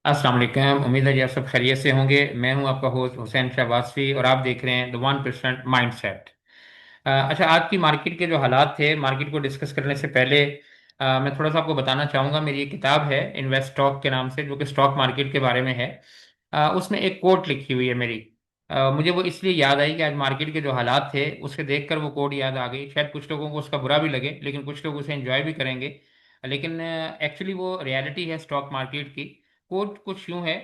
अस्सलाम वालेकुम। उम्मीद है कि आप सब खैरियत से होंगे। मैं हूं आपका होस्ट हुसैन शाहबाज़वी और आप देख रहे हैं द 1% माइंडसेट। अच्छा, आज की मार्केट के जो हालात थे, मार्केट को डिस्कस करने से पहले मैं थोड़ा सा आपको बताना चाहूँगा। मेरी एक किताब है इन्वेस्ट स्टॉक के नाम से, जो कि स्टॉक मार्केट के बारे में है। उसमें एक कोट लिखी हुई है मेरी। मुझे वो इसलिए याद आई कि आज मार्केट के जो हालात थे उसके देखकर वो कोट याद आ गई। शायद कुछ लोगों को उसका बुरा भी लगे, लेकिन कुछ लोग उसे एंजॉय भी करेंगे। लेकिन एक्चुअली वो रियलिटी है स्टॉक मार्केट की। कोट कुछ यूं है,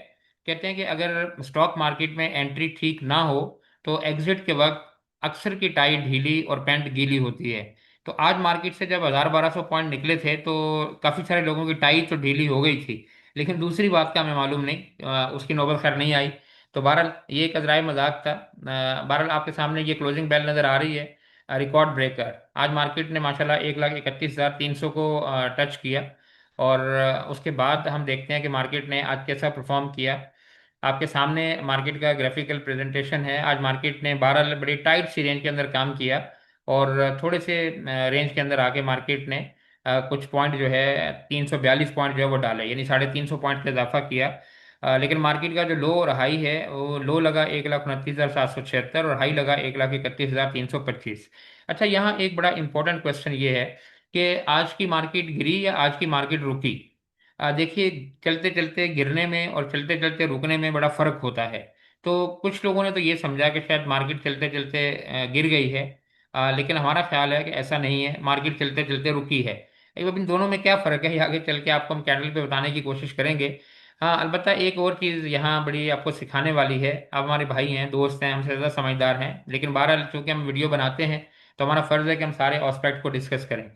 कहते हैं कि अगर स्टॉक मार्केट में एंट्री ठीक ना हो तो एग्जिट के वक्त अक्सर की टाई ढीली और पैंट गीली होती है। तो आज मार्केट से जब 1000-1200 पॉइंट निकले थे तो काफ़ी सारे लोगों की टाई तो ढीली हो गई थी, लेकिन दूसरी बात का हमें मालूम नहीं, उसकी नौबत खैर नहीं आई। तो बहरहाल ये एक अजराय मजाक था। बहरहाल आपके सामने ये क्लोजिंग बेल नज़र आ रही है, रिकॉर्ड ब्रेकर। आज मार्केट ने माशाल्लाह 1,31,300 को टच किया। और उसके बाद हम देखते हैं कि मार्केट ने आज कैसा परफॉर्म किया। आपके सामने मार्केट का ग्राफिकल प्रेजेंटेशन है। आज मार्केट ने 12 बड़ी टाइट सी रेंज के अंदर काम किया और थोड़े से रेंज के अंदर आके मार्केट ने कुछ पॉइंट जो है 342 पॉइंट जो है वो डाले, यानी 350 पॉइंट का इजाफा किया। लेकिन मार्केट का जो लो और हाई है, वो लो लगा 1,29,776 और हाई लगा 1,31,325। अच्छा, यहाँ एक बड़ा इंपॉर्टेंट क्वेश्चन ये है कि आज की मार्केट गिरी या आज की मार्केट रुकी। देखिए, चलते चलते गिरने में और चलते चलते रुकने में बड़ा फर्क होता है। तो कुछ लोगों ने तो ये समझा कि शायद मार्केट चलते चलते गिर गई है। लेकिन हमारा ख्याल है कि ऐसा नहीं है, मार्केट चलते चलते रुकी है। अब इन दोनों में क्या फ़र्क है, ये आगे चल के आपको हम कैंडल पे बताने की कोशिश करेंगे। हाँ, अलबत्ता एक और चीज़ यहाँ बड़ी आपको सिखाने वाली है। आप हमारे भाई हैं, दोस्त हैं, हमसे ज़्यादा समझदार हैं, लेकिन बहरहाल चूंकि हम वीडियो बनाते हैं तो हमारा फ़र्ज़ है कि हम सारे एस्पेक्ट को डिस्कस करें।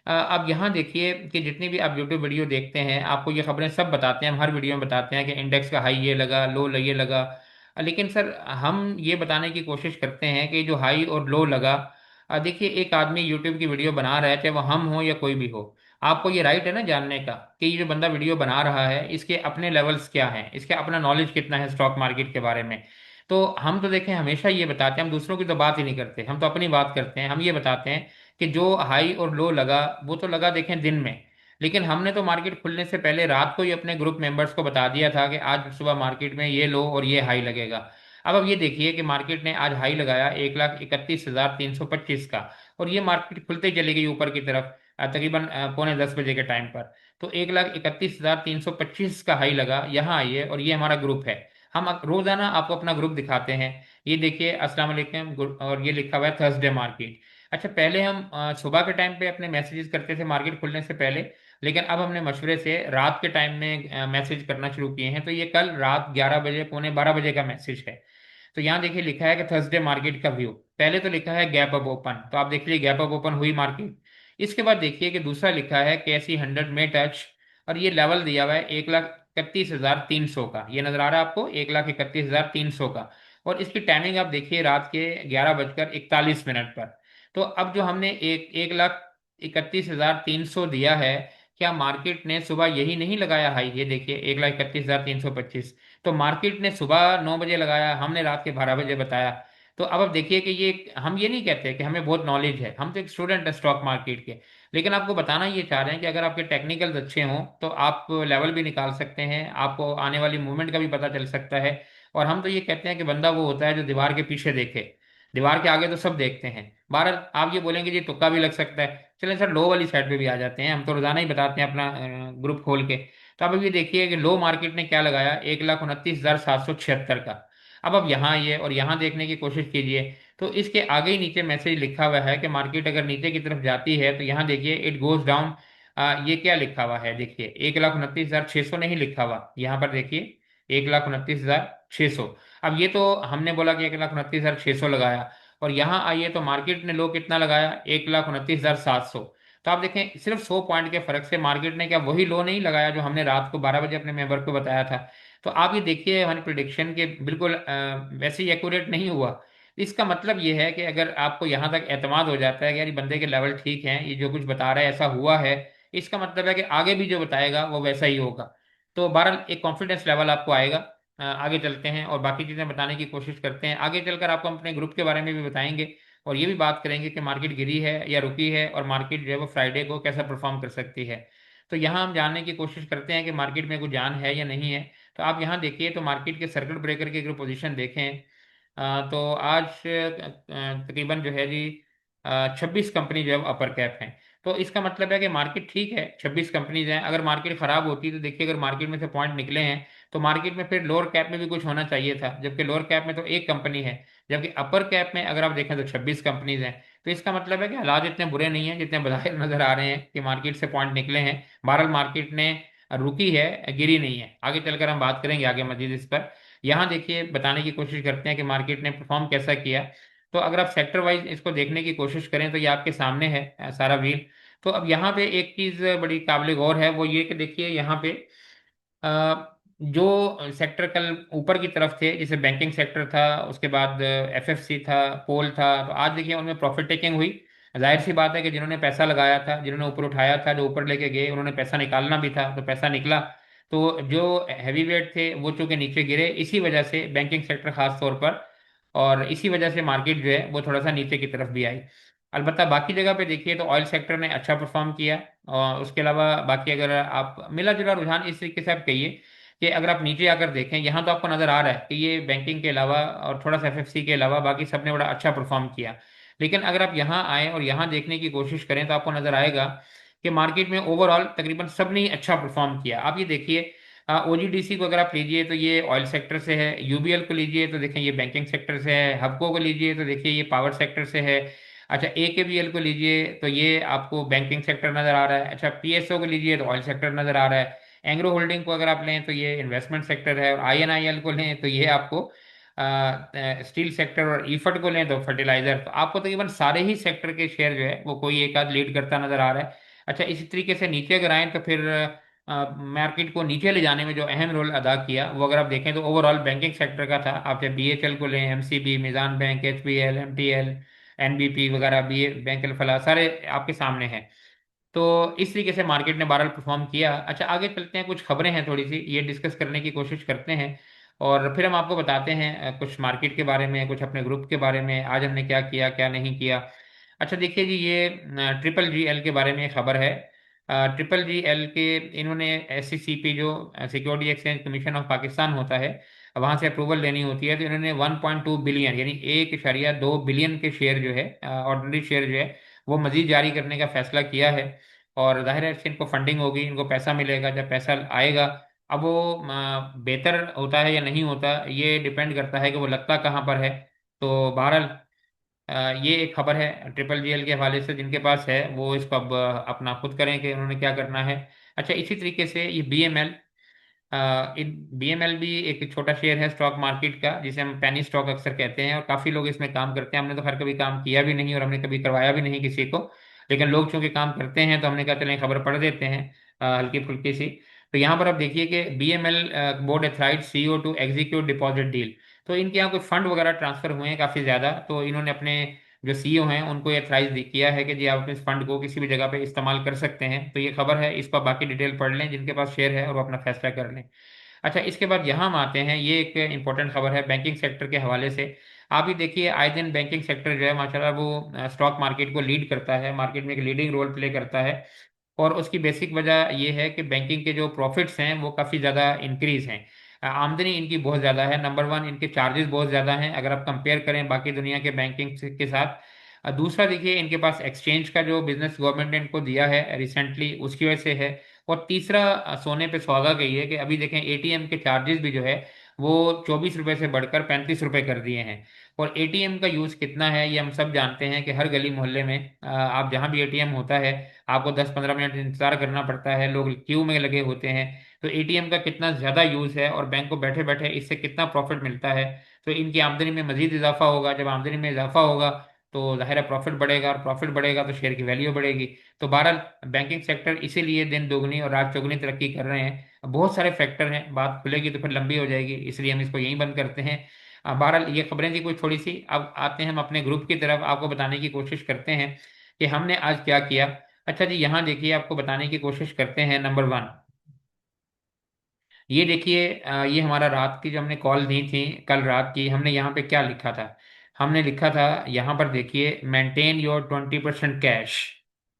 अब यहाँ देखिए कि जितनी भी आप यूट्यूब वीडियो देखते हैं, आपको ये खबरें सब बताते हैं, हम हर वीडियो में बताते हैं कि इंडेक्स का हाई ये लगा, लो ये लगा। लेकिन सर, हम ये बताने की कोशिश करते हैं कि जो हाई और लो लगा, देखिए एक आदमी यूट्यूब की वीडियो बना रहा है, चाहे वो हम हो या कोई भी हो, आपको ये राइट है ना जानने का कि ये जो बंदा वीडियो बना रहा है इसके अपने लेवल्स क्या हैं, इसके अपना नॉलेज कितना है स्टॉक मार्केट के बारे में। तो हम तो देखें हमेशा ये बताते हैं, हम दूसरों की तो बात ही नहीं करते, हम तो अपनी बात करते हैं। हम ये बताते हैं कि जो हाई और लो लगा वो तो लगा देखें दिन में, लेकिन हमने तो मार्केट खुलने से पहले रात को ही अपने ग्रुप मेंबर्स को बता दिया था कि आज सुबह मार्केट में ये लो और ये हाई लगेगा। अब ये देखिए कि मार्केट ने आज हाई लगाया 1,31,325 का, और ये मार्केट खुलते ही चली गई ऊपर की तरफ, तकरीबन पौने 10 बजे के टाइम पर। तो 1,31,325 का हाई लगा, यहाँ आइए और ये हमारा ग्रुप है। हम रोजाना आपको अपना ग्रुप दिखाते हैं। ये देखिए, अस्सलाम वालेकुम और ये लिखा हुआ है थर्सडे मार्केट। अच्छा, पहले हम सुबह के टाइम पे अपने मैसेजेस करते थे मार्केट खुलने से पहले, लेकिन अब हमने मशवरे से रात के टाइम में मैसेज करना शुरू किए हैं। तो ये कल रात 11 बजे, पौने 12 बजे का मैसेज है। तो यहाँ देखिए लिखा है कि थर्सडे मार्केट का व्यू। पहले तो लिखा है गैप अप ओपन, तो आप देख लीजिए गैप अप ओपन हुई मार्केट। इसके बाद देखिए कि दूसरा लिखा है कैसी 100 में टच, और ये लेवल दिया हुआ है 1,31,300 का। ये नजर आ रहा है आपको 1,31,300 का। और इसकी टाइमिंग आप देखिए रात के 11:41 पर। तो अब जो हमने 1,31,300 दिया है, क्या मार्केट ने सुबह यही नहीं लगाया हाई? ये देखिए 1,31,325। तो मार्केट ने सुबह 9 बजे लगाया, हमने रात के 12 बजे बताया। तो अब आप देखिए कि ये हम ये नहीं कहते कि हमें बहुत नॉलेज है, हम तो एक स्टूडेंट है स्टॉक मार्केट के। लेकिन आपको बताना ये चाह रहे हैं कि अगर आपके टेक्निकल्स अच्छे हों तो आप लेवल भी निकाल सकते हैं, आपको आने वाली मूवमेंट का भी पता चल सकता है। और हम तो ये कहते हैं कि बंदा वो होता है जो दीवार के पीछे देखे, दीवार के आगे तो सब देखते हैं। बाहर आप ये बोलेंगे जी तुक्का भी लग सकता है, चलें सर लो वाली साइड पे भी आ जाते हैं, हम तो रोजाना ही बताते हैं अपना ग्रुप खोल के। तो अब ये देखिए कि लो मार्केट ने क्या लगाया, 1,29,776 का। अब यहाँ आइए और यहाँ देखने की कोशिश कीजिए, तो इसके आगे ही नीचे मैसेज लिखा हुआ है कि मार्केट अगर नीचे की तरफ जाती है तो यहाँ देखिए इट गोज डाउन। ये क्या लिखा हुआ है, देखिए 1,29,600 नहीं लिखा हुआ, यहाँ पर देखिए 1,29,600। अब ये तो हमने बोला कि 1,29,600 लगाया, और यहाँ आइए तो मार्केट ने लो कितना लगाया, 1,29,700। तो आप देखें सिर्फ 100 पॉइंट के फर्क से मार्केट ने क्या वही लो नहीं लगाया जो हमने रात को 12 बजे अपने मेंबर को बताया था। तो आप ये देखिए हमारी प्रिडिक्शन के बिल्कुल वैसे ही एक्यूरेट नहीं हुआ। इसका मतलब ये है कि अगर आपको यहाँ तक एतमाद हो जाता है कि यार ये बंदे के लेवल ठीक हैं, ये जो कुछ बता रहा है ऐसा हुआ है, इसका मतलब है कि आगे भी जो बताएगा वो वैसा ही होगा। तो बहरहाल एक कॉन्फिडेंस लेवल आपको आएगा। आगे चलते हैं और बाकी चीज़ें बताने की कोशिश करते हैं। आगे चलकर आपको हम अपने ग्रुप के बारे में भी बताएंगे, और ये भी बात करेंगे कि मार्केट गिरी है या रुकी है, और मार्केट जो है वो फ्राइडे को कैसा परफॉर्म कर सकती है। तो यहाँ हम जानने की कोशिश करते हैं कि मार्केट में कोई जान है या नहीं है। तो आप यहाँ देखिए तो मार्केट के सर्किट ब्रेकर की अगर पोजीशन देखें तो आज तकरीबन जो है जी 26 कंपनी जो है अपर कैप हैं। तो इसका मतलब है कि मार्केट ठीक है, 26 कंपनीज हैं। अगर मार्केट खराब होती तो देखिए, अगर मार्केट में से पॉइंट निकले हैं तो मार्केट में फिर लोअर कैप में भी कुछ होना चाहिए था, जबकि लोअर कैप में तो एक कंपनी है, जबकि अपर कैप में अगर आप देखें तो 26 कंपनीज हैं। तो इसका मतलब है कि हालात इतने बुरे नहीं हैं जितने बाहर नजर आ रहे हैं कि मार्केट से पॉइंट निकले हैं। बहरहाल मार्केट ने रुकी है, गिरी नहीं है। आगे चलकर हम बात करेंगे आगे मजीद इस पर। यहाँ देखिए बताने की कोशिश करते हैं कि मार्केट ने परफॉर्म कैसा किया। तो अगर आप सेक्टर वाइज इसको देखने की कोशिश करें तो ये आपके सामने है सारा व्हील। तो अब यहाँ पे एक चीज बड़ी काबिल गौर है, वो ये कि देखिए यहाँ पे जो सेक्टर कल ऊपर की तरफ थे, जैसे बैंकिंग सेक्टर था, उसके बाद एफएफसी था, कोल था, तो आज देखिए उनमें प्रॉफिट टेकिंग हुई। जाहिर सी बात है कि जिन्होंने पैसा लगाया था, जिन्होंने ऊपर उठाया था, जो ऊपर लेके गए, उन्होंने पैसा निकालना भी था, तो पैसा निकला। तो जो हैवी वेट थे वो चूंकि नीचे गिरे, इसी वजह से बैंकिंग सेक्टर खास तौर पर, और इसी वजह से मार्केट जो है वो थोड़ा सा नीचे की तरफ भी आई। अलबत्ता बाकी जगह पे देखिए तो ऑयल सेक्टर ने अच्छा परफॉर्म किया। और उसके अलावा बाकी अगर आप मिला जुला रुझान इस तरीके से आप कहिए कि अगर आप नीचे आकर देखें, यहाँ तो आपको नजर आ रहा है कि ये बैंकिंग के अलावा और थोड़ा सा एफएफसी के अलावा बाकी सबने बड़ा अच्छा परफॉर्म किया। लेकिन अगर आप यहाँ आए और यहाँ देखने की कोशिश करें तो आपको नजर आएगा कि मार्केट में ओवरऑल तकरीबन सबने ही अच्छा परफॉर्म किया। आप ये देखिए, ओजीडीसी को अगर आप लीजिए तो ये ऑयल सेक्टर से है, यूबीएल को लीजिए तो देखें ये बैंकिंग सेक्टर से है, हबको को लीजिए तो देखिए ये पावर सेक्टर से है। अच्छा, एकेबीएल को लीजिए तो ये आपको बैंकिंग सेक्टर नजर आ रहा है। अच्छा, पीएसओ को लीजिए तो ऑयल सेक्टर नजर आ रहा है। एंग्रो होल्डिंग को अगर आप लें तो ये इन्वेस्टमेंट सेक्टर है, और आईएनआईएल को लें तो ये आपको स्टील सेक्टर, और ईफड को लें तो फर्टिलाइजर। तो आपको तकरीबन सारे ही सेक्टर के शेयर जो है वो कोई एक आध लीड करता नजर आ रहा है। अच्छा, इसी तरीके से नीचे अगर आए तो फिर मार्केट को नीचे ले जाने में जो अहम रोल अदा किया वो अगर आप देखें तो ओवरऑल बैंकिंग सेक्टर का था। आप चाहे बीएचएल को लें, MCB, Meezan bank, HBL, MTL, NBP वगैरह, बी बैंक अल सारे आपके सामने हैं। तो इस तरीके से मार्केट ने बहरहाल परफॉर्म किया। अच्छा, आगे चलते हैं, कुछ खबरें हैं थोड़ी सी, ये डिस्कस करने की कोशिश करते हैं, और फिर हम आपको बताते हैं कुछ मार्केट के बारे में, कुछ अपने ग्रुप के बारे में, आज हमने क्या किया क्या नहीं किया। अच्छा देखिए जी, ये ट्रिपल जी एल के बारे में खबर है। ट्रिपल जी एल के इन्होंने एससीसीपी, जो security exchange commission of Pakistan होता है, वहां से अप्रूवल लेनी होती है, तो इन्होंने 1.2 बिलियन यानी 1.2 बिलियन के शेयर जो है, ऑर्डिनरी शेयर जो है, वो मजीद जारी करने का फैसला किया है। और जाहिर है इससे इनको फंडिंग होगी, इनको पैसा मिलेगा। जब पैसा आएगा, अब वो बेहतर होता है या नहीं होता, ये डिपेंड करता है कि वो लगता कहाँ पर है। तो बहरहाल ये एक खबर है ट्रिपल जीएल के हवाले से, जिनके पास है वो इसको अब अपना खुद करें कि उन्होंने क्या करना है। अच्छा, इसी तरीके से ये बीएमएल, बीएमएल भी एक छोटा शेयर है स्टॉक मार्केट का, जिसे हम पेनी स्टॉक अक्सर कहते हैं, और काफी लोग इसमें काम करते हैं। हमने तो खैर कभी काम किया भी नहीं और हमने कभी करवाया भी नहीं किसी को, लेकिन लोग चूंकि काम करते हैं तो हमने कहा चलें खबर पढ़ देते हैं हल्की फुल्की सी। तो यहाँ पर आप देखिए कि BML board authorise CEO to execute deposit deal. तो इनके यहाँ कोई फंड वगैरह ट्रांसफर हुए हैं काफी ज्यादा, तो इन्होंने अपने जो सीईओ हैं उनको एथराइज किया है कि जी आप अपने इस फंड को किसी भी जगह पे इस्तेमाल कर सकते हैं। तो ये खबर है, इस पर बाकी डिटेल पढ़ लें जिनके पास शेयर है और वो अपना फैसला कर लें। अच्छा, इसके बाद यहाँ हम आते हैं, ये एक इंपॉर्टेंट खबर है बैंकिंग सेक्टर के हवाले से। आप ही देखिए आए दिन बैंकिंग सेक्टर जो है माशाल्लाह वो स्टॉक मार्केट को लीड करता है, मार्केट में एक लीडिंग रोल प्ले करता है। और उसकी बेसिक वजह यह है कि बैंकिंग के जो प्रॉफिट्स हैं वो काफ़ी ज़्यादा इंक्रीज हैं। आमदनी इनकी बहुत ज़्यादा है। नंबर वन, इनके चार्जेस बहुत ज़्यादा हैं अगर आप कंपेयर करें बाकी दुनिया के बैंकिंग के साथ। दूसरा देखिए, इनके पास एक्सचेंज का जो बिजनेस गवर्नमेंट ने इनको दिया है रिसेंटली, उसकी वजह से है। और तीसरा, सोने पे सुहागा कही है कि अभी देखें एटीएम के चार्जेस भी जो है वो 24 रुपए से बढ़कर 35 रुपए कर दिए हैं। और एटीएम का यूज़ कितना है ये हम सब जानते हैं कि हर गली मोहल्ले में आप जहाँ भी एटीएम होता है आपको 10-15 मिनट इंतजार करना पड़ता है, लोग क्यू में लगे होते हैं। तो एटीएम का कितना ज़्यादा यूज़ है और बैंक को बैठे बैठे इससे कितना प्रॉफिट मिलता है। तो इनकी आमदनी में मजीद इजाफा होगा। जब आमदनी में इजाफा होगा तो जाहिर है प्रॉफिट बढ़ेगा, और प्रॉफिट बढ़ेगा तो शेयर की वैल्यू बढ़ेगी। तो बहरहाल बैंकिंग सेक्टर इसीलिए दिन दोगुनी और रात चौगुनी तरक्की कर रहे हैं। बहुत सारे फैक्टर हैं, बात खुलेगी तो फिर लंबी हो जाएगी, इसलिए हम इसको यहीं बंद करते हैं। बहरहाल ये खबरें थी कुछ थोड़ी सी। अब आते हैं हम अपने ग्रुप की तरफ, आपको बताने की कोशिश करते हैं कि हमने आज क्या किया। अच्छा जी, यहाँ देखिए आपको बताने की कोशिश करते हैं। नंबर वन, ये देखिए ये हमारा रात की जो हमने कॉल दी थी, कल रात की, हमने यहाँ पे क्या लिखा था। हमने लिखा था यहाँ पर देखिए, मेंटेन योर 20% कैश,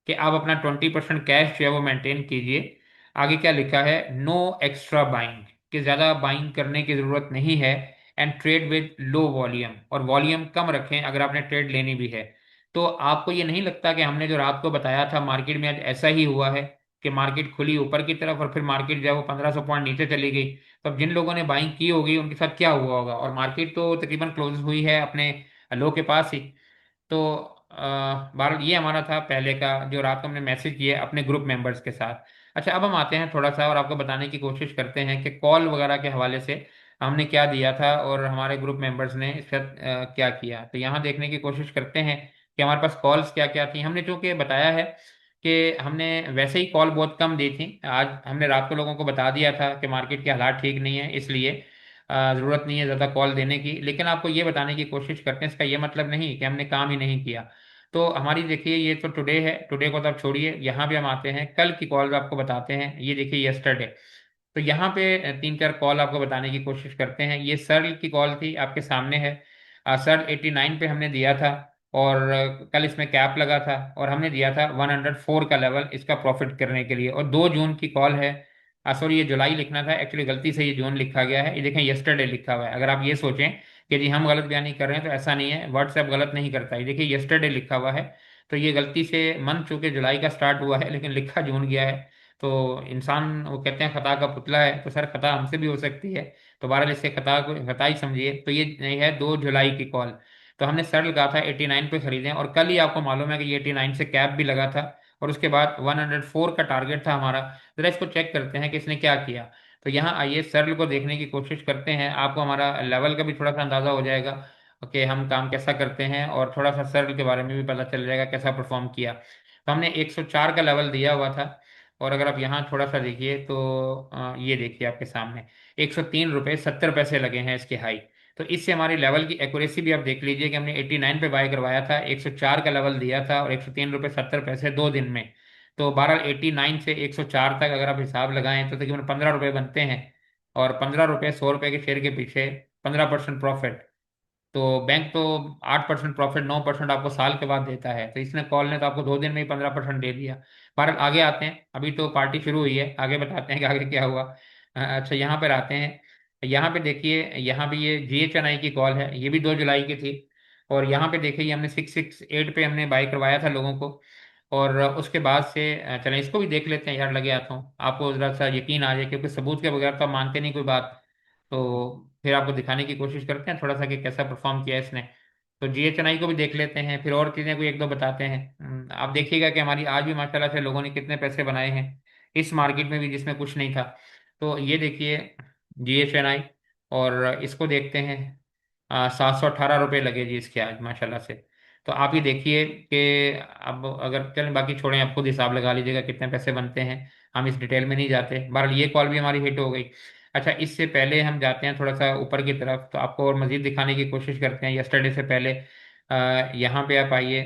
कि आप अपना 20% कैश जो है वो मेंटेन कीजिए। आगे क्या लिखा है, नो एक्स्ट्रा बाइंग। कि ज़्यादा बाइंग करने की ज़रूरत नहीं है, and trade with low volume, और वॉल्यूम कम रखें अगर आपने ट्रेड लेनी भी है। तो आपको ये नहीं लगता कि हमने जो रात को बताया था मार्केट में आज ऐसा ही हुआ है, कि मार्केट खुली ऊपर की तरफ और फिर मार्केट जो है वो 1500 पॉइंट नीचे चली गई। तो अब जिन लोगों ने बाइंग की होगी उनके साथ क्या हुआ होगा, और मार्केट तो तकरीबन क्लोज हुई है अपने लो के पास ही। तो बहरहाल ये हमारा था पहले का जो रात को हमने मैसेज किया अपने ग्रुप मेंबर्स के साथ। अच्छा, अब हम आते हैं थोड़ा सा और आपको बताने की कोशिश करते हैं कि कॉल वगैरह के हवाले से हमने क्या दिया था और हमारे ग्रुप मेंबर्स ने इस पर क्या किया। तो यहाँ देखने की कोशिश करते हैं कि हमारे पास कॉल्स क्या क्या थी। हमने चूंकि बताया है कि हमने वैसे ही कॉल बहुत कम दी थी, आज हमने रात को लोगों को बता दिया था कि मार्केट के हालात ठीक नहीं है, इसलिए ज़रूरत नहीं है ज़्यादा कॉल देने की। लेकिन आपको ये बताने की कोशिश करते हैं, इसका ये मतलब नहीं कि हमने काम ही नहीं किया। तो हमारी देखिए ये तो टुडे है, टुडे को तो आप छोड़िए, यहाँ पे हम आते हैं कल की कॉल आपको बताते हैं। ये देखिए यस्टरडे। तो यहाँ पे तीन चार कॉल आपको बताने की कोशिश करते हैं। ये सर्ल की कॉल थी, आपके सामने है। सर्ल 89 पे हमने दिया था, और कल इसमें कैप लगा था, और हमने दिया था 104 का लेवल इसका प्रॉफिट करने के लिए। और 2 जून की कॉल है। सॉरी, ये जुलाई लिखना था, एक्चुअली गलती से ये जून लिखा गया है, ये देखें यस्टरडे लिखा हुआ है। अगर आप ये सोचें कि जी हम गलत बयानी कर रहे हैं, तो ऐसा नहीं है, व्हाट्सएप गलत नहीं करता है। देखिए यस्टरडे लिखा हुआ है, तो ये गलती से मंथ चूंकि जुलाई का स्टार्ट हुआ है लेकिन लिखा जून गया है। तो इंसान, वो कहते हैं खता का पुतला है, तो सर खता हमसे भी हो सकती है। तो बहरहाल इससे खता को खता ही समझिए। तो ये नहीं है 2 जुलाई की कॉल। तो हमने सर लगा था 89 पे खरीदें, और कल ही आपको मालूम है कि ये 89 से कैप भी लगा था, और उसके बाद 104 का टारगेट था हमारा। जरा इसको चेक करते हैं कि इसने क्या किया। तो यहाँ आइए सर्ल को देखने की कोशिश करते हैं, आपको हमारा लेवल का भी थोड़ा सा अंदाजा हो जाएगा कि हम काम कैसा करते हैं, और थोड़ा सा सर्ल के बारे में भी पता चल जाएगा कैसा परफॉर्म किया। तो हमने 104 का लेवल दिया हुआ था, और अगर आप यहाँ थोड़ा सा देखिए तो ये देखिए आपके सामने 103 रुपये 70 पैसे लगे हैं इसके हाई। तो इससे हमारी लेवल की एक्यूरेसी भी आप देख लीजिए कि हमने 89 पे बाय करवाया था, 104 का लेवल दिया था, और 103 रुपये 70 पैसे 2 दिन में। तो बहरहाल 89 से 104 तक अगर आप हिसाब लगाएं तो तकरीबन 15 रुपये बनते हैं। और 15 रुपये 100 रुपये के शेयर के पीछे 15% प्रॉफिट। तो बैंक तो 8% प्रॉफिट 9% आपको साल के बाद देता है, तो इसने कॉल ने तो आपको 2 दिन में ही 15% दे दिया। पर आगे आते हैं, अभी तो पार्टी शुरू हुई है, आगे बताते हैं कि आगे क्या हुआ। अच्छा, यहाँ पर आते हैं। यहाँ पे देखिए, यहाँ भी ये GHNI की कॉल है, ये भी 2 जुलाई की थी। और यहाँ पे देखिए ये हमने 668 पे हमने बाई करवाया था लोगों को। और उसके बाद से चलें इसको भी देख लेते हैं यार, लगे आता हूँ आपको ज़रा सा यकीन आ जाए, क्योंकि सबूत के बगैर तो आप मानते नहीं कोई बात। तो फिर आपको दिखाने की कोशिश करते हैं थोड़ा सा कि कैसा परफॉर्म किया है इसने। तो GHNI को भी देख लेते हैं, फिर और चीज़ें कोई एक दो बताते हैं। आप देखिएगा कि हमारी आज भी माशाल्लाह से लोगों ने कितने पैसे बनाए हैं इस मार्केट में भी जिसमें कुछ नहीं था। तो ये देखिए GHNI, और इसको देखते हैं। 718 रुपये लगे जी इसके आज माशाल्लाह से। तो आप ही देखिए कि अब अगर चलें, बाकी छोड़ें, आप खुद हिसाब लगा लीजिएगा कितने पैसे बनते हैं। हम इस डिटेल में नहीं जाते। बहरहाल ये कॉल भी हमारी हिट हो गई। अच्छा, इससे पहले हम जाते हैं थोड़ा सा ऊपर की तरफ, तो आपको और मजीद दिखाने की कोशिश करते हैं यस्टरडे से पहले। यहाँ पे आप आइए।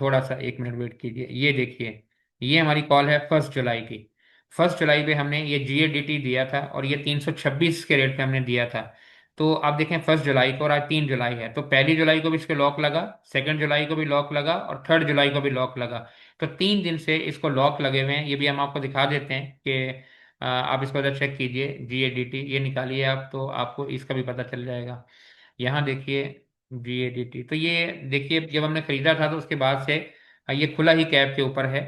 थोड़ा सा 1 मिनट वेट कीजिए। ये देखिए, ये हमारी कॉल है 1 जुलाई की। 1 जुलाई पे हमने ये GADT दिया था, और ये 326 के रेट पे हमने दिया था। तो आप देखें 1 जुलाई को, और आज 3 जुलाई है, तो 1 जुलाई को भी इसके लॉक लगा, 2 जुलाई को भी लॉक लगा, और 3 जुलाई को भी लॉक लगा। तो 3 दिन से इसको लॉक लगे हुए हैं। ये भी हम आपको दिखा देते हैं कि आप इसको अगर चेक कीजिए, GADT ये निकालिए आप, तो आपको इसका भी पता चल जाएगा। यहाँ देखिए GADT, तो ये देखिए जब हमने खरीदा था तो उसके बाद से ये खुला ही कैब के ऊपर है।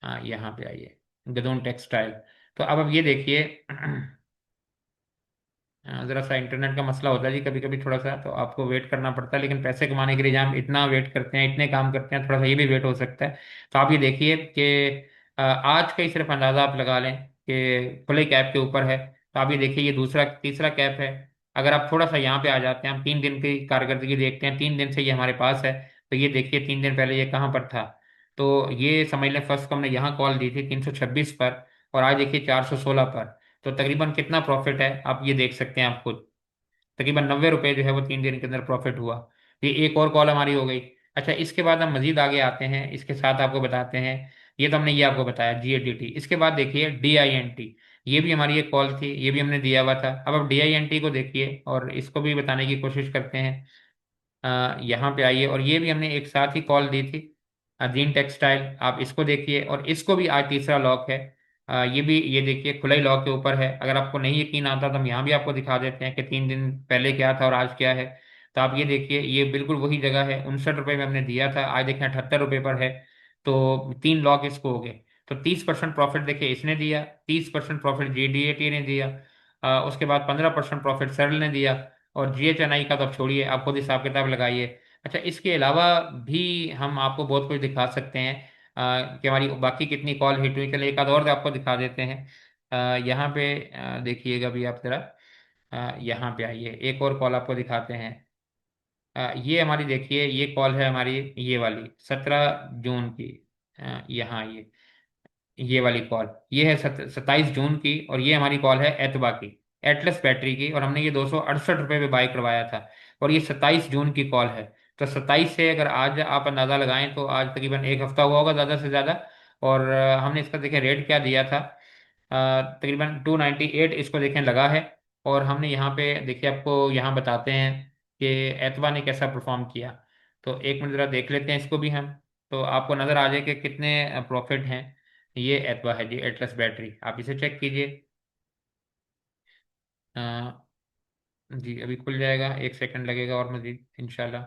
हाँ, यहाँ पे आइए, गदून टेक्सटाइल। तो अब ये देखिए ज़रा सा इंटरनेट का मसला होता है जी कभी कभी, थोड़ा सा तो आपको वेट करना पड़ता है, लेकिन पैसे कमाने के लिए जहाँ हम इतना वेट करते हैं, इतने काम करते हैं, थोड़ा सा ये भी वेट हो सकता है। तो आप ये देखिए कि आज का ही सिर्फ अंदाज़ा आप लगा लें कि खुले कैप के ऊपर है। तो आप ये देखिए ये दूसरा तीसरा कैप है। अगर आप थोड़ा सा यहाँ पे आ जाते हैं, हम 3 दिन की कारकर्दगी देखते हैं, 3 दिन से ये हमारे पास है। तो ये देखिए 3 दिन पहले ये कहाँ पर था। तो ये समझ लें फर्स्ट को हमने यहाँ कॉल दी थी 326 पर, और आज देखिए 416 पर। तो तकरीबन कितना प्रॉफिट है आप ये देख सकते हैं आप खुद। तकरीबन 90 रुपए जो है वो 3 दिन के अंदर प्रॉफिट हुआ। ये एक और कॉल हमारी हो गई। अच्छा, इसके बाद हम मजीद आगे आते हैं, इसके साथ आपको बताते हैं। ये तो हमने ये आपको बताया GADT। इसके बाद देखिए DINT, ये भी हमारी एक कॉल थी, ये भी हमने दिया हुआ था। अब आप DINT को देखिए और इसको भी बताने की कोशिश करते हैं। यहाँ पे आइए, और ये भी हमने एक साथ ही कॉल दी थी। दीन टेक्सटाइल, आप इसको देखिए, और इसको भी आज तीसरा लॉक है। ये भी, ये देखिए खुला ही लॉक के ऊपर है। अगर आपको नहीं यकीन आता तो हम यहाँ भी आपको दिखा देते हैं कि 3 दिन पहले क्या था और आज क्या है। तो आप ये देखिए, ये बिल्कुल वही जगह है। 59 रुपये में हमने दिया था, आज देखें 78 रुपये पर है। तो 3 लॉक इसको हो गए। तो 30% प्रॉफिट देखिए इसने दिया, 30% प्रॉफिट GDAT ने दिया, उसके बाद 15% प्रॉफिट सर्ल ने दिया। और GHNI का तो आप छोड़िए, आप खुद हिसाब किताब लगाइए। अच्छा, इसके अलावा भी हम आपको बहुत कुछ दिखा सकते हैं कि हमारी बाकी कितनी कॉल हिट हुई। चलिए एक आध और आपको दिखा देते हैं। यहाँ पे देखिएगा भी आप जरा, यहाँ पे आइए, एक और कॉल आपको दिखाते हैं। ये हमारी देखिए, ये कॉल है हमारी, ये वाली 17 जून की। यहाँ ये वाली कॉल, ये है 27 जून की, और ये हमारी कॉल है एतबा की, एटलस बैटरी की, और हमने ये 268 रुपये में बाई करवाया था। और ये 27 जून की कॉल है। तो 27 से अगर आज आप अंदाज़ा लगाएं तो आज तकरीबन एक हफ्ता हुआ होगा ज़्यादा से ज़्यादा। और हमने इसका देखिए रेट क्या दिया था, तकरीबन 298 इसको देखें लगा है। और हमने यहाँ पे देखिए, आपको यहाँ बताते हैं कि एतबा ने कैसा परफॉर्म किया। तो एक मिनट ज़रा देख लेते हैं इसको भी हम, तो आपको नज़र आ जाए कि कितने प्रॉफिट हैं। ये एतबा है जी, एटलस बैटरी, आप इसे चेक कीजिए। अ, जी अभी खुल जाएगा, 1 सेकंड लगेगा और मजीद इंशाल्लाह।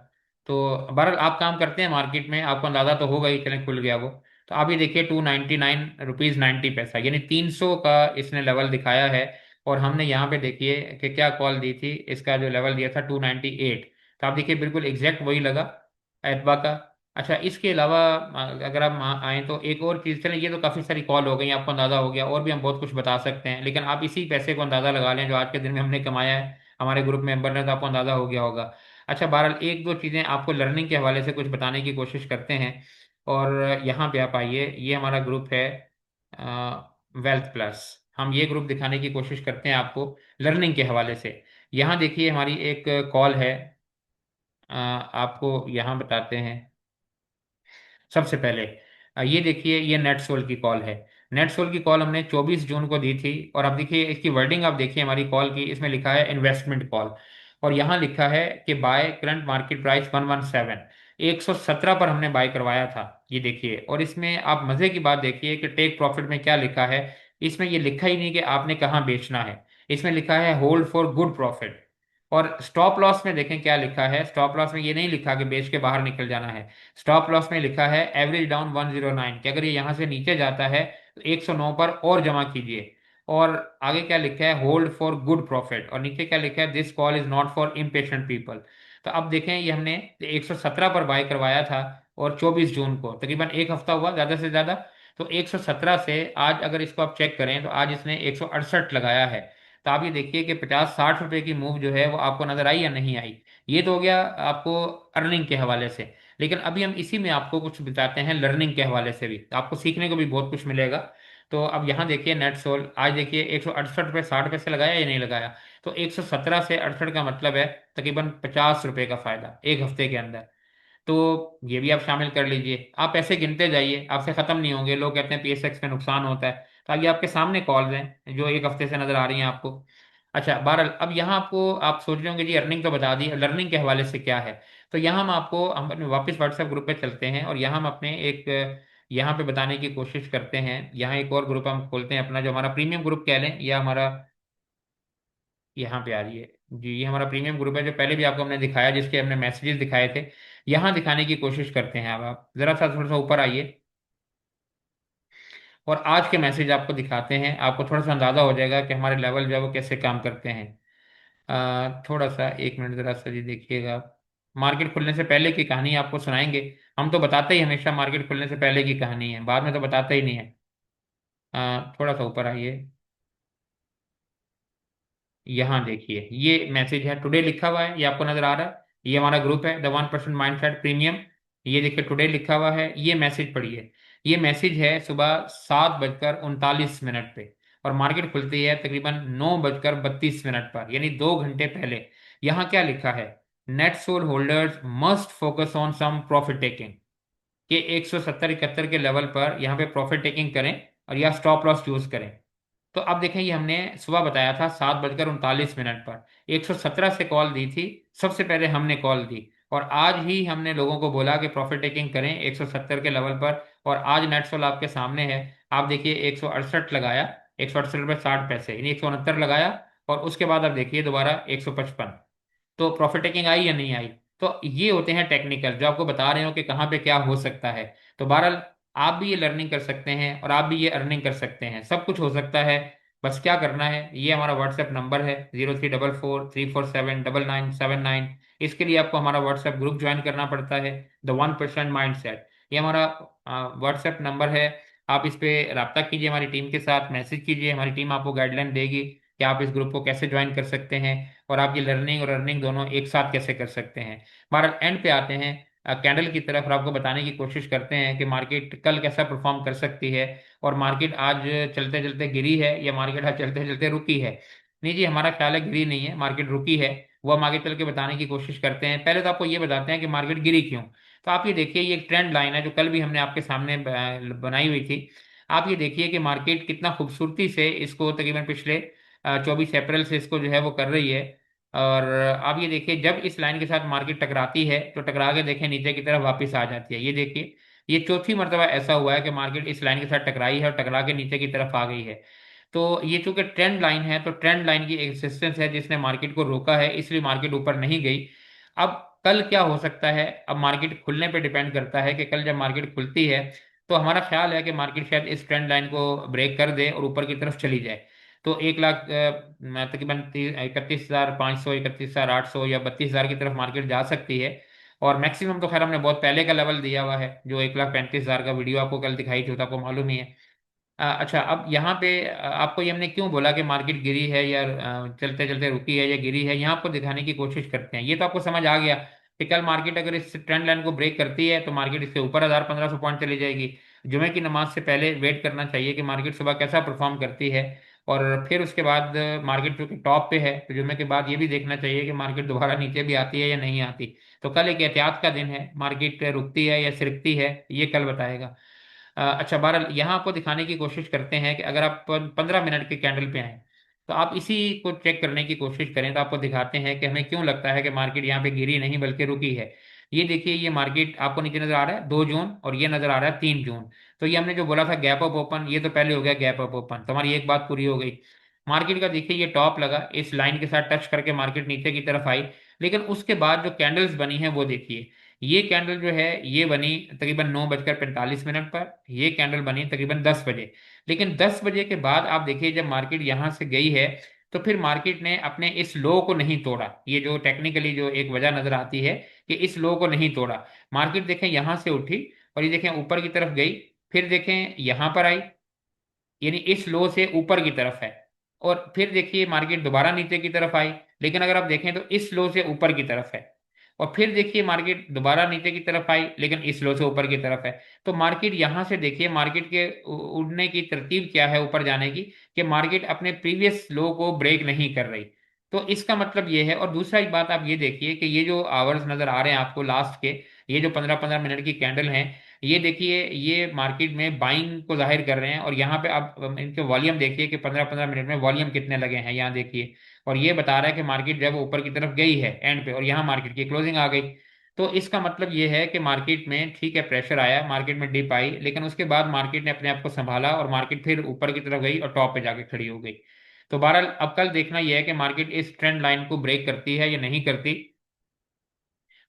तो बहरहाल आप काम करते हैं मार्केट में, आपको अंदाज़ा तो होगा ही, चलें खुल गया वो। तो अभी देखिए 299 रुपीज़ 90 पैसा, यानी 300 का इसने लेवल दिखाया है। और हमने यहाँ पे देखिए कि क्या कॉल दी थी, इसका जो लेवल दिया था 298। तो आप देखिए बिल्कुल एग्जैक्ट वही लगा एतबा का। अच्छा, इसके अलावा अगर आप आए तो एक और चीज़, चलें ये तो काफ़ी सारी कॉल हो गई, आपको अंदाज़ा हो गया, और भी हम बहुत कुछ बता सकते हैं, लेकिन आप इसी पैसे को अंदाज़ा लगा लें जो आज के दिन में हमने कमाया है हमारे ग्रुप मेंबर ने, तो आपको अंदाज़ा हो गया होगा। अच्छा, बहरहाल एक दो चीज़ें आपको लर्निंग के हवाले से कुछ बताने की कोशिश करते हैं। और यहाँ पे आप आइए, ये हमारा ग्रुप है वेल्थ प्लस। हम ये ग्रुप दिखाने की कोशिश करते हैं आपको लर्निंग के हवाले से। यहाँ देखिए हमारी एक कॉल है, आपको यहाँ बताते हैं। सबसे पहले ये देखिए, ये नेटसोल की कॉल है। नेटसोल की कॉल हमने 24 जून को दी थी। और अब देखिए इसकी वर्डिंग, आप देखिए हमारी कॉल की, इसमें लिखा है इन्वेस्टमेंट कॉल। और यहाँ लिखा है कि बाय करंट मार्केट प्राइस 117, 117 पर हमने बाय करवाया था। ये देखिए, और इसमें आप मजे की बात देखिए कि टेक प्रॉफिट में क्या लिखा है। इसमें ये लिखा ही नहीं कि आपने कहाँ बेचना है, इसमें लिखा है होल्ड फॉर गुड प्रॉफिट। और स्टॉप लॉस में देखें क्या लिखा है, स्टॉप लॉस में ये नहीं लिखा कि बेच के बाहर निकल जाना है। स्टॉप लॉस में लिखा है एवरेज डाउन 109, कि अगर ये यहां से नीचे जाता है तो 109 पर और जमा कीजिए। और आगे क्या लिखा है, होल्ड फॉर गुड प्रॉफिट, और नीचे क्या लिखा है, this call is not for impatient people. तो अब देखें, ये हमने 117 पर बाय करवाया था, और 24 जून को, तकरीबन एक हफ्ता हुआ ज़्यादा से ज़्यादा। तो 117 से आज अगर इसको आप चेक करें तो आज इसने 168 लगाया है। तो आप ये देखिए कि 50-60 रुपए की मूव जो है वो आपको नजर आई या नहीं आई। ये तो हो गया आपको अर्निंग के हवाले से। लेकिन अभी हम इसी में आपको कुछ बताते हैं लर्निंग के हवाले से भी, तो आपको सीखने को भी बहुत कुछ मिलेगा। तो अब यहाँ देखिए नेट सोल, आज देखिए 168 रुपये 60 पैसे लगाया या नहीं लगाया। तो 117 से 68 का मतलब है तकरीबन 50 रुपये का फायदा एक हफ्ते के अंदर। तो ये भी आप शामिल कर लीजिए, आप ऐसे गिनते जाइए, आपसे खत्म नहीं होंगे। लोग कहते हैं PSX में नुकसान होता है, तो आगे आपके सामने कॉल्स हैं जो एक हफ्ते से नजर आ रही हैं आपको। अच्छा, बहरहाल अब यहाँ आपको, आप सोच रहे होंगे जी अर्निंग तो बता दी, लर्निंग के हवाले से क्या है। तो यहाँ हम अपने वापस व्हाट्सएप ग्रुप पे चलते हैं, और यहाँ हम अपने एक यहाँ पे बताने की कोशिश करते हैं। यहाँ एक और ग्रुप हम खोलते हैं अपना, जो हमारा प्रीमियम ग्रुप कह लें, या हमारा, यहाँ पे आ रही है जी, ये हमारा प्रीमियम ग्रुप है जो पहले भी आपको हमने दिखाया, जिसके हमने मैसेजेस दिखाए थे। यहाँ दिखाने की कोशिश करते हैं। अब आप जरा सा थोड़ा सा ऊपर आइए, और आज के मैसेज आपको दिखाते हैं। आपको थोड़ा सा अंदाजा हो जाएगा कि हमारे लेवल जो है वो कैसे काम करते हैं। थोड़ा सा एक मिनट जरा सा जी देखिएगा। मार्केट खुलने से पहले की कहानी आपको सुनाएंगे। हम तो बताते ही हमेशा मार्केट खुलने से पहले की कहानी है, बाद में तो बताते ही नहीं है। थोड़ा सा ऊपर आइए, यहाँ देखिए ये मैसेज है, टुडे लिखा हुआ है, ये आपको नजर आ रहा है। ये हमारा ग्रुप है द 1% माइंडसेट प्रीमियम। ये देखिए टुडे लिखा हुआ है, ये मैसेज पढ़िए। ये मैसेज है सुबह 7:39 पे, और मार्केट खुलती है तकरीबन 9:32 पर, यानी 2 घंटे पहले। यहाँ क्या लिखा है, NetSol holders must focus on some profit taking, कि 170-71 के लेवल पर यहाँ पे प्रॉफिट टेकिंग करें, और या स्टॉप लॉस यूज करें। तो अब देखें, ये हमने सुबह बताया था 7:39 पर, 117 से कॉल दी थी, सबसे पहले हमने कॉल दी। और आज ही हमने लोगों को बोला कि प्रॉफिट टेकिंग करें 170 के लेवल पर, और आज नेट सोल आपके सामने है। आप देखिए 168 लगाया, 168 रुपये 60 पैसे, यानी 169 लगाया, और उसके बाद आप देखिए दोबारा 155। तो प्रॉफिट टेकिंग आई या नहीं आई? तो ये होते हैं टेक्निकल, जो आपको बता रहे हो कि कहाँ पे क्या हो सकता है। तो बहरहाल आप भी ये लर्निंग कर सकते हैं और आप भी ये अर्निंग कर सकते हैं, सब कुछ हो सकता है। बस क्या करना है, ये हमारा व्हाट्सएप नंबर है 0344 347 9979। इसके लिए आपको हमारा व्हाट्सएप ग्रुप ज्वाइन करना पड़ता है, द 1% माइंड सेट। ये हमारा व्हाट्सएप नंबर है। आप इस पे रब्ता कीजिए, हमारी टीम के साथ मैसेज कीजिए, हमारी टीम आपको गाइडलाइन देगी कि आप इस ग्रुप को कैसे ज्वाइन कर सकते हैं और आप ये लर्निंग और अर्निंग दोनों एक साथ कैसे कर सकते हैं। हमारा एंड पे आते हैं कैंडल की तरफ, और आपको बताने की कोशिश करते हैं कि मार्केट कल कैसा परफॉर्म कर सकती है, और मार्केट आज चलते चलते गिरी है या मार्केट आज चलते चलते रुकी है। नहीं जी, हमारा ख्याल है गिरी नहीं है, मार्केट रुकी है। वो हम आगे चल के बताने की कोशिश करते हैं। पहले तो आपको ये बताते हैं कि मार्केट गिरी क्यों। तो आप ये देखिए, ये एक ट्रेंड लाइन है जो कल भी हमने आपके सामने बनाई हुई थी। आप ये देखिए कि मार्केट कितना खूबसूरती से इसको तकरीबन पिछले 24 अप्रैल से इसको जो है वो कर रही है। और आप ये देखिए, जब इस लाइन के साथ मार्केट टकराती है तो टकरा के देखें नीचे की तरफ वापस आ जाती है। ये देखिए, ये चौथी मरतबा ऐसा हुआ है कि मार्केट इस लाइन के साथ टकराई है और टकरा के नीचे की तरफ आ गई है। तो ये चूंकि ट्रेंड लाइन है, तो ट्रेंड लाइन की एक्सिस्टेंस है जिसने मार्केट को रोका है, इसलिए मार्केट ऊपर नहीं गई। अब कल क्या हो सकता है, अब मार्केट खुलने पे डिपेंड करता है कि कल जब मार्केट खुलती है तो हमारा ख्याल है कि मार्केट शायद इस ट्रेंड लाइन को ब्रेक कर दे और ऊपर की तरफ चली जाए। तो 1 लाख तकरीबन 31,500, 31,800 या 32,000 की तरफ मार्केट जा सकती है। और मैक्सिमम तो खैर हमने बहुत पहले का लेवल दिया हुआ है, जो 1,35,000 का वीडियो आपको कल दिखाई थी, तो आपको मालूम ही है। अच्छा, अब यहाँ पे आपको ये हमने क्यों बोला कि मार्केट गिरी है या चलते चलते रुकी है या गिरी है, यहाँ आपको दिखाने की कोशिश करते हैं। ये तो आपको समझ आ गया कि कल मार्केट अगर इस ट्रेंड लाइन को ब्रेक करती है तो मार्केट इसके ऊपर 1,000-1,500 पॉइंट चली जाएगी। जुमे की नमाज से पहले वेट करना चाहिए कि मार्केट सुबह कैसा परफॉर्म करती है, और फिर उसके बाद मार्केट चूंकि टॉप पे है तो जुमे के बाद ये भी देखना चाहिए कि मार्केट दोबारा नीचे भी आती है या नहीं आती। तो कल एक एहतियात का दिन है, मार्केट रुकती है या सिरकती है, ये कल बताएगा। अच्छा, बहरहाल यहाँ आपको दिखाने की कोशिश करते हैं कि अगर आप 15 मिनट के कैंडल पे आए तो आप इसी को चेक करने की कोशिश करें, तो आपको दिखाते हैं कि हमें क्यों लगता है कि मार्केट यहाँ पे गिरी नहीं बल्कि रुकी है। ये देखिए, ये मार्केट आपको नीचे नजर आ रहा है 2 जून, और ये नजर आ रहा है 3 जून। तो ये हमने जो बोला था गैप अप ओपन, ये तो पहले हो गया गैप अप ओपन, तो हमारी एक बात पूरी हो गई। मार्केट का देखिए, ये टॉप लगा, इस लाइन के साथ टच करके मार्केट नीचे की तरफ आई। लेकिन उसके बाद जो कैंडल्स बनी है वो देखिए। ये कैंडल जो है ये बनी तकरीबन 9:45 पर, ये कैंडल बनी तकरीबन 10 बजे। लेकिन 10 बजे के बाद आप देखिए, जब मार्केट यहां से गई है तो फिर मार्केट ने अपने इस लो को नहीं तोड़ा। ये जो टेक्निकली जो एक वजह नजर आती है कि इस लो को नहीं तोड़ा। मार्केट देखें यहां से उठी और ये देखें ऊपर की तरफ गई, फिर देखें यहां पर आई, यानी इस लो से ऊपर की तरफ है। और फिर देखिए मार्केट दोबारा नीचे की तरफ आई, लेकिन अगर आप देखें तो इस लो से ऊपर की तरफ है। और फिर देखिए मार्केट दोबारा नीचे की तरफ आई, लेकिन इस लो से ऊपर की तरफ है। तो मार्केट यहां से देखिए, मार्केट के उड़ने की तरतीब क्या है ऊपर जाने की, कि मार्केट अपने प्रीवियस लो को ब्रेक नहीं कर रही। तो इसका मतलब ये है। और दूसरा एक बात आप ये देखिए कि ये जो आवर्स नजर आ रहे हैं आपको लास्ट के, ये जो 15-15 मिनट की कैंडल हैं, ये देखिए ये मार्केट में बाइंग को जाहिर कर रहे हैं। और यहाँ पे आप इनके वॉल्यूम देखिए कि 15-15 मिनट में वॉल्यूम कितने लगे हैं, यहाँ देखिए। और ये बता रहा है कि मार्केट जब ऊपर की तरफ गई है एंड पे, और यहाँ मार्केट की क्लोजिंग आ गई। तो इसका मतलब ये है कि मार्केट में ठीक है प्रेशर आया, मार्केट में डिप आई, लेकिन उसके बाद मार्केट ने अपने आप को संभाला और मार्केट फिर ऊपर की तरफ गई और टॉप पे जाके खड़ी हो गई। तो बहरहाल अब कल देखना यह है कि मार्केट इस ट्रेंड लाइन को ब्रेक करती है या नहीं करती।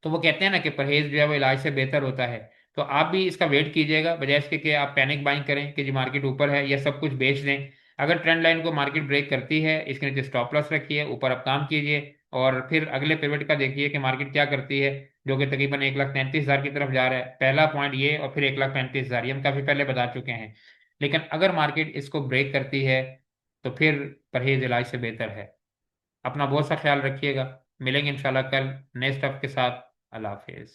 तो वो कहते हैं ना कि परहेज जो है वो इलाज से बेहतर होता है। तो आप भी इसका वेट कीजिएगा, बजाय इसके कि आप पैनिक बाइंग करें कि जी मार्केट ऊपर है या सब कुछ बेच दें। अगर ट्रेंड लाइन को मार्केट ब्रेक करती है, इसके नीचे स्टॉप लॉस रखिए, ऊपर आप काम कीजिए, और फिर अगले पिवट का देखिए कि मार्केट क्या करती है, जो कि तकरीबन 1,33,000 की तरफ जा रहा है। पहला पॉइंट ये, और फिर 1,35,000, ये हम काफी पहले बता चुके हैं। लेकिन अगर मार्केट इसको ब्रेक करती है तो फिर परहेज इलाज से बेहतर है। अपना बहुत सा ख्याल रखिएगा। मिलेंगे इंशाल्लाह कल नए स्टफ के साथ। अल्लाह हाफिज।